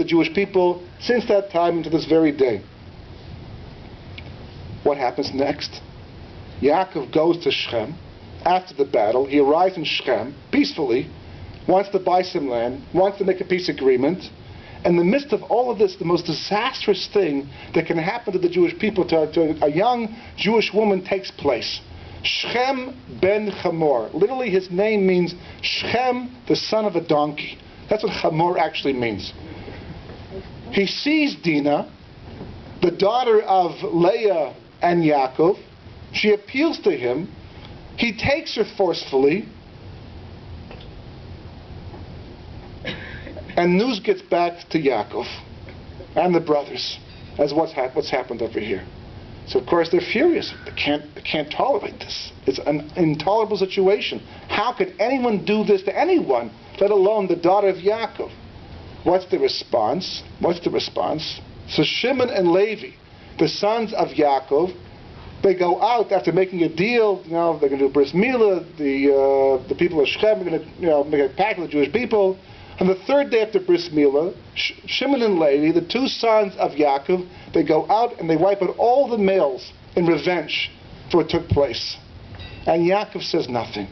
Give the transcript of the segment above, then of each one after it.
the Jewish people since that time into this very day. What happens next? Yaakov goes to Shechem after the battle. He arrives in Shechem peacefully, wants to buy some land, wants to make a peace agreement. In the midst of all of this, the most disastrous thing that can happen to the Jewish people, to a young Jewish woman, takes place. Shechem ben Hamor. Literally, his name means Shechem, the son of a donkey. That's what Hamor actually means. He sees Dinah, the daughter of Leah and Yaakov. She appeals to him. He takes her forcefully. And news gets back to Yaakov and the brothers as what's happened over here. So of course they're furious. They can't tolerate this. It's an intolerable situation. How could anyone do this to anyone, let alone the daughter of Yaakov? What's the response? So Shimon and Levi, the sons of Yaakov, they go out after making a deal. You know, they're going to do bris milah. The people of Shechem are going to make a pact with the Jewish people. On the third day after bris milah, Shimon and Levi, the two sons of Yaakov, they go out and they wipe out all the males in revenge for what took place. And Yaakov says nothing.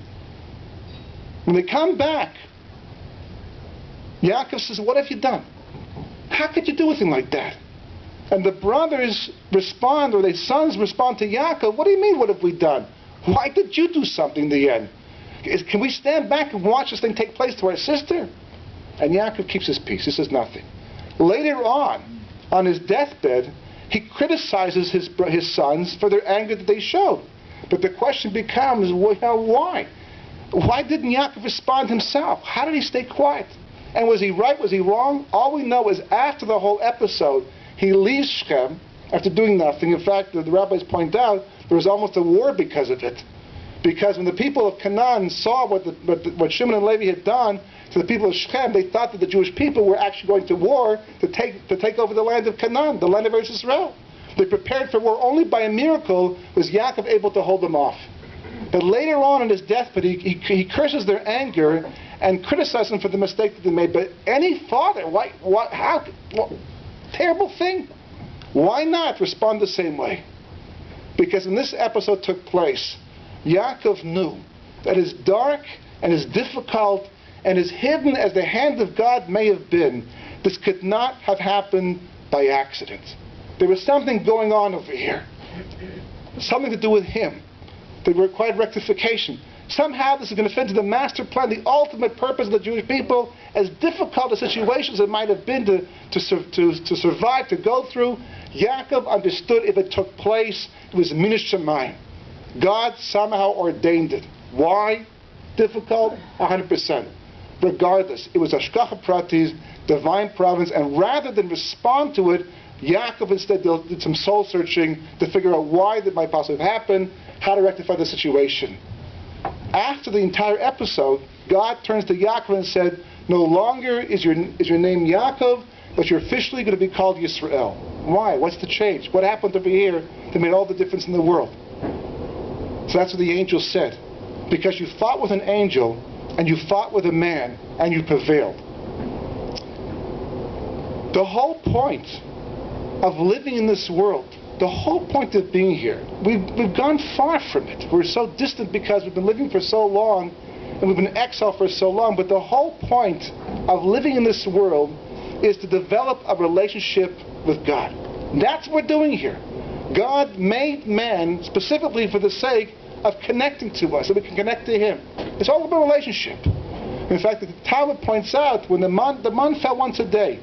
When they come back, Yaakov says, "What have you done? How could you do a thing like that?" And the brothers respond, or the sons respond to Yaakov, "What do you mean, what have we done? Why did you do something in the end? Can we stand back and watch this thing take place to our sister?" And Yaakov keeps his peace. He says nothing. Later on his deathbed, he criticizes his sons for their anger that they showed. But the question becomes, why? Why didn't Yaakov respond himself? How did he stay quiet? And was he right? Was he wrong? All we know is after the whole episode, he leaves Shechem after doing nothing. In fact, the rabbis point out there was almost a war because of it. Because when the people of Canaan saw what Shimon and Levi had done to the people of Shechem, they thought that the Jewish people were actually going to war to take over the land of Canaan, the land of Eretz Israel. They prepared for war. Only by a miracle was Yaakov able to hold them off. But later on in his deathbed, he curses their anger and criticizes them for the mistake that they made. But any father, terrible thing. Why not respond the same way? Because when this episode took place, Yaakov knew that as dark and as difficult and as hidden as the hand of God may have been, this could not have happened by accident. There was something going on over here. Something to do with him. That required rectification. Somehow this is going to fit into the master plan, the ultimate purpose of the Jewish people. As difficult a situation as it might have been to survive, to go through, Yaakov understood if it took place, it was minish shamayim. God somehow ordained it. Why? Difficult? 100%. Regardless, it was hashgacha pratis, divine providence, and rather than respond to it, Yaakov instead did some soul searching to figure out why that might possibly have happened, how to rectify the situation. After the entire episode, God turns to Yaakov and said, "No longer is your name Yaakov, but you're officially going to be called Yisrael." Why? What's the change? What happened over here that made all the difference in the world? So that's what the angel said. Because you fought with an angel, and you fought with a man, and you prevailed. The whole point of living in this world, the whole point of being here, we've gone far from it. We're so distant because we've been living for so long, and we've been exiled for so long, but the whole point of living in this world is to develop a relationship with God. That's what we're doing here. God made man specifically for the sake of connecting to us, so we can connect to Him. It's all about relationship. In fact, the Talmud points out when the man fell once a day,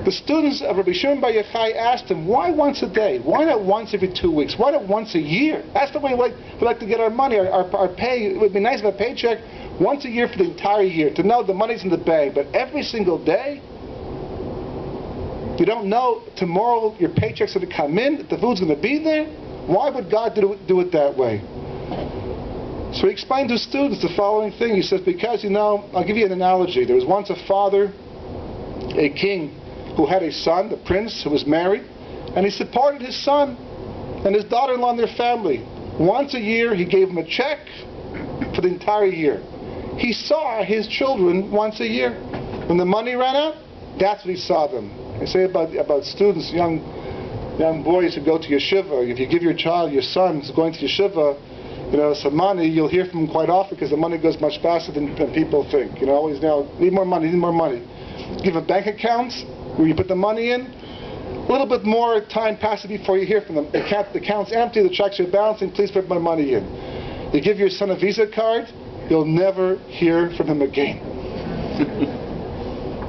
the students of Rabbi Shimon Bar Yochai asked him, why once a day? Why not once every 2 weeks? Why not once a year? That's the way we like to get our money, our pay. It would be nice to have a paycheck once a year for the entire year, to know the money's in the bank. But every single day, you don't know tomorrow your paycheck's going to come in, that the food's going to be there. Why would God do it that way? So he explained to his students the following thing. He says, because, I'll give you an analogy. There was once a father, a king, who had a son, the prince, who was married, and he supported his son and his daughter-in-law and their family. Once a year, he gave them a check for the entire year. He saw his children once a year. When the money ran out, That's what he saw them. I say about students, young boys who go to yeshiva. If you give your son who's going to yeshiva, some money, you'll hear from him quite often because the money goes much faster than people think. Always now, need more money. Give him bank accounts where you put the money in. A little bit more time passes before you hear from them. The account's empty, the checks are bouncing, please put my money in. You give your son a Visa card, you'll never hear from him again.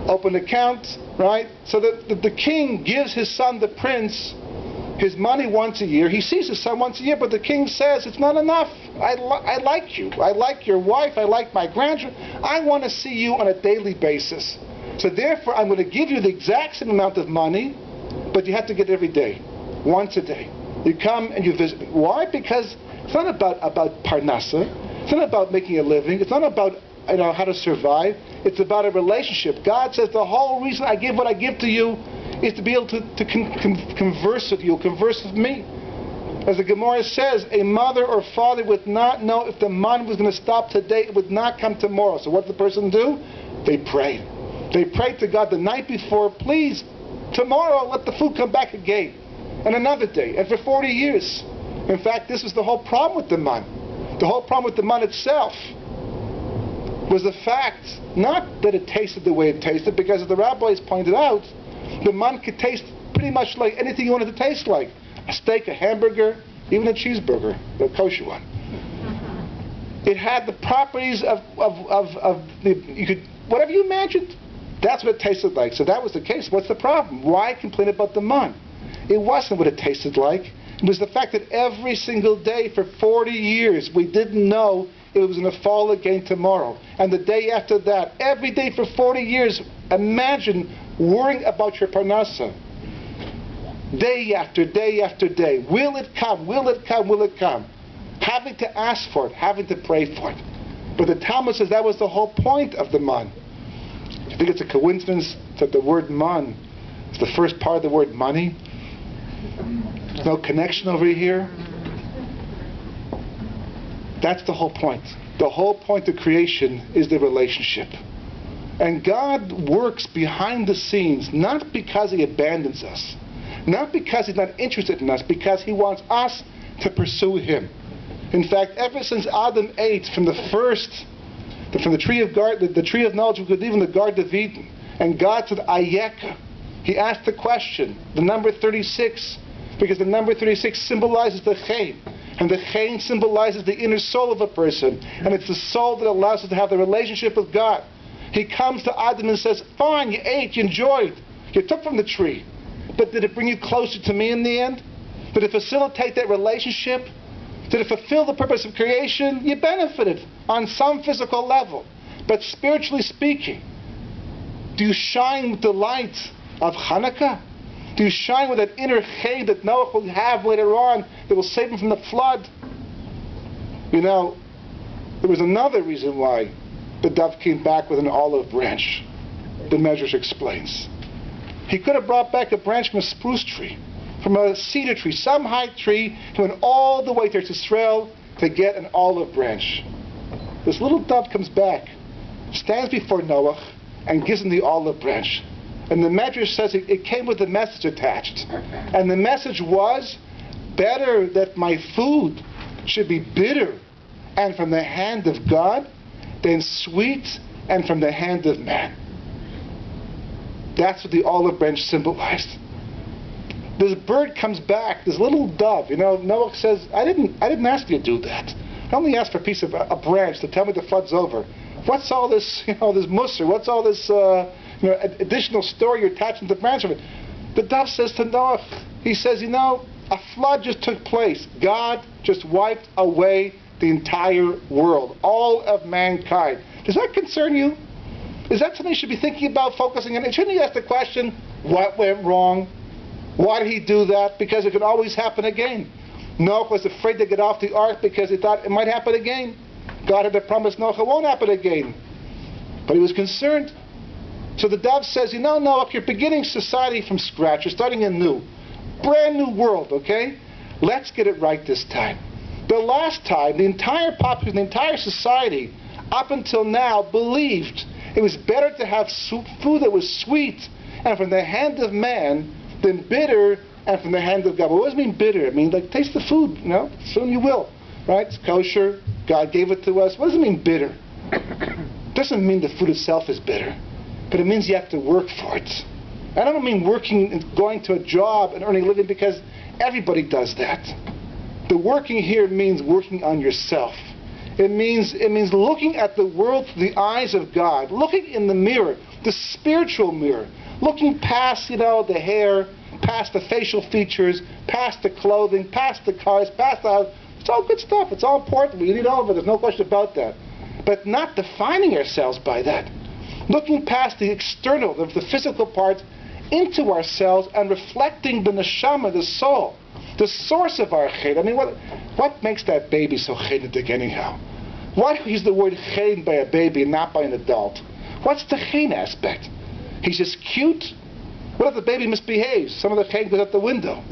Open account, right? So the king gives his son, the prince, his money once a year. He sees his son once a year, but the king says, it's not enough. I like you. I like your wife. I like my grandchildren. I want to see you on a daily basis. So therefore, I'm going to give you the exact same amount of money, but you have to get it every day, once a day. You come and you visit me. Why? Because it's not about parnasa. It's not about making a living. It's not about how to survive. It's about a relationship. God says the whole reason I give what I give to you is to be able to converse with you, converse with me. As the Gemara says, a mother or father would not know if the money was going to stop today, it would not come tomorrow. So what did the person do? They prayed. They prayed to God the night before, please, tomorrow let the food come back again. And another day. And for 40 years. In fact, this was the whole problem with the man. The whole problem with the man itself was the fact, not that it tasted the way it tasted, because as the rabbis pointed out, the man could taste pretty much like anything you wanted to taste like. A steak, a hamburger, even a cheeseburger, the kosher one. It had the properties of you could, whatever you imagined, that's what it tasted like. So that was the case. What's the problem? Why complain about the man? It wasn't what it tasted like. It was the fact that every single day for 40 years we didn't know it was going to fall again tomorrow. And the day after that, every day for 40 years, imagine worrying about your parnasa. Day after day after day. Will it come? Will it come? Will it come? Having to ask for it, having to pray for it. But the Talmud says that was the whole point of the man. I think it's a coincidence that the word man is the first part of the word money. There's no connection over here. That's the whole point. The whole point of creation is the relationship. And God works behind the scenes, not because He abandons us, not because He's not interested in us, because He wants us to pursue Him. In fact, ever since Adam ate from the tree of knowledge of good and evil in the Garden of Eden, and God said, Ayeka, He asked the question, the number 36, because the number 36 symbolizes the Chaim. And the Chaim symbolizes the inner soul of a person. And it's the soul that allows us to have the relationship with God. He comes to Adam and says, fine, you ate, you enjoyed, you took from the tree. But did it bring you closer to me in the end? Did it facilitate that relationship? Did it fulfill the purpose of creation? You benefited on some physical level. But spiritually speaking, do you shine with the light of Chanuka? Do you shine with that inner Chaim that Noah will have later on that will save him from the flood? There was another reason why the dove came back with an olive branch. The Medrash explains. He could have brought back a branch from a spruce tree, from a cedar tree, some high tree. He went all the way to Israel to get an olive branch. This little dove comes back, stands before Noah, and gives him the olive branch. And the Medrash says it came with a message attached. And the message was, better that my food should be bitter and from the hand of God than sweet and from the hand of man. That's what the olive branch symbolized. This bird comes back, this little dove. Noah says, I didn't ask you to do that. I only asked for a branch to tell me the flood's over. What's all this, this musar? What's all this, additional story you're attaching to the branch of it? The dove says to Noah, he says, a flood just took place. God just wiped away the entire world, all of mankind. Does that concern you? Is that something you should be thinking about, focusing on? Shouldn't you ask the question, what went wrong? Why did he do that? Because it could always happen again. Noah was afraid to get off the ark because he thought it might happen again. God had promised Noah it won't happen again. But he was concerned. So the dove says, Noah, you're beginning society from scratch. You're starting a brand new world, okay? Let's get it right this time. The last time, the entire population, the entire society, up until now, believed it was better to have food that was sweet and from the hand of man than bitter and from the hand of God. But what does it mean bitter? I mean, like, taste the food, you know, soon you will. Right? It's kosher. God gave it to us. What does it mean bitter? It doesn't mean the food itself is bitter, but it means you have to work for it. I don't mean working and going to a job and earning a living, because everybody does that. The working here means working on yourself. It means looking at the world through the eyes of God, looking in the mirror, the spiritual mirror, looking past, the hair, past the facial features, past the clothing, past the cars, past the house. It's all good stuff. It's all important. We need all of it. There's no question about that. But not defining ourselves by that. Looking past the external, the physical parts, into ourselves and reflecting the neshama, the soul, the source of our ched. I mean, what makes that baby so chedetic anyhow? Why use the word ched by a baby and not by an adult? What's the ched aspect? He's just cute? What if the baby misbehaves? Some of the ched goes out the window.